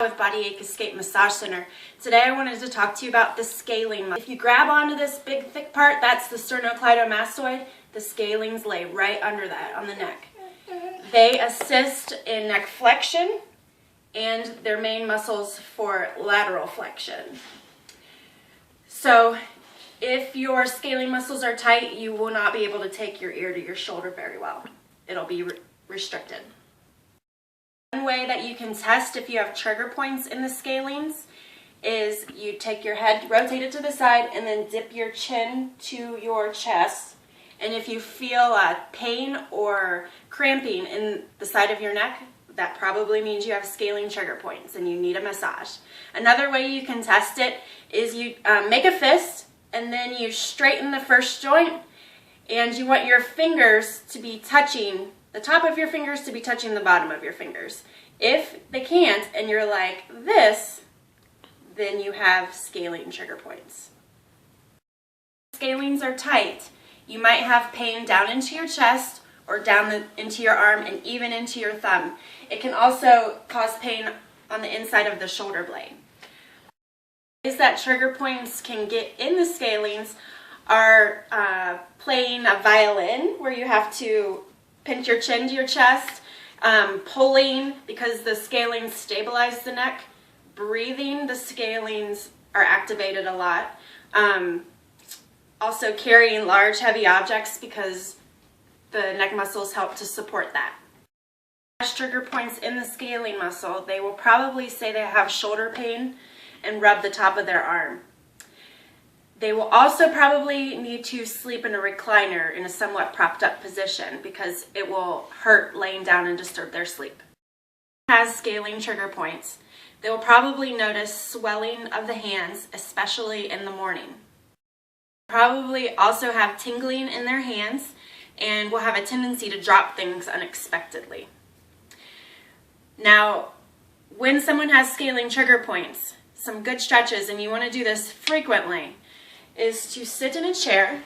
With Body Ache Escape Massage Center. Today I wanted to talk to you about the scalene muscle. If you grab onto this big thick part, that's the sternocleidomastoid. The scalenes lay right under that on the neck. They assist in neck flexion and their main muscles for lateral flexion. So if your scalene muscles are tight, you will not be able to take your ear to your shoulder very well. It'll be restricted. One way that you can test if you have trigger points in the scalenes is you take your head, rotate it to the side, and then dip your chin to your chest. And if you feel pain or cramping in the side of your neck, that probably means you have scalene trigger points and you need a massage. Another way you can test it is you make a fist and then you straighten the first joint, and you want your fingers to be touching the top of your fingers to be touching the bottom of your fingers. If they can't and you're like this, then you have scalene trigger points. If scalenes are tight, you might have pain down into your chest or down into your arm and even into your thumb. It can also cause pain on the inside of the shoulder blade. Ways that trigger points can get in the scalenes are playing a violin, where you have to pinch your chin to your chest, pulling because the scalenes stabilize the neck, breathing, the scalenes are activated a lot. Also carrying large heavy objects because the neck muscles help to support that. Trigger points in the scalene muscle, they will probably say they have shoulder pain and rub the top of their arm. They will also probably need to sleep in a recliner in a somewhat propped up position because it will hurt laying down and disturb their sleep. Has scalene trigger points. They will probably notice swelling of the hands, especially in the morning. Probably also have tingling in their hands and will have a tendency to drop things unexpectedly. Now, when someone has scalene trigger points, some good stretches, and you want to do this frequently, is to sit in a chair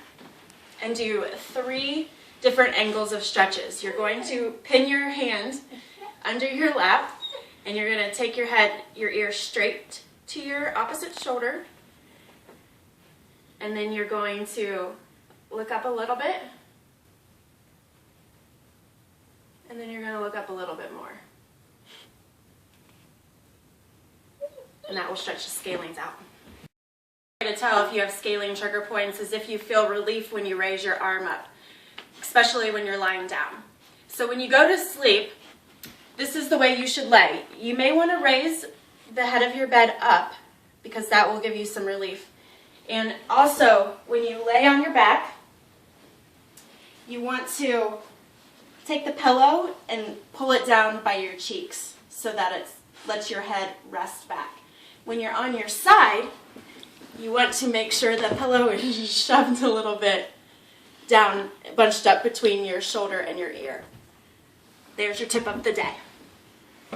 and do 3 different angles of stretches. You're going to pin your hand under your lap, and you're going to take your ear straight to your opposite shoulder, and then you're going to look up a little bit, and then you're going to look up a little bit more. And that will stretch the scalenes out. To tell if you have scalene trigger points is if you feel relief when you raise your arm up, especially when you're lying down. So when you go to sleep, this is the way you should lay. You may want to raise the head of your bed up because that will give you some relief. And also, when you lay on your back, you want to take the pillow and pull it down by your cheeks so that it lets your head rest back. When you're on your side, you want to make sure the pillow is shoved a little bit down, bunched up between your shoulder and your ear. There's your tip of the day.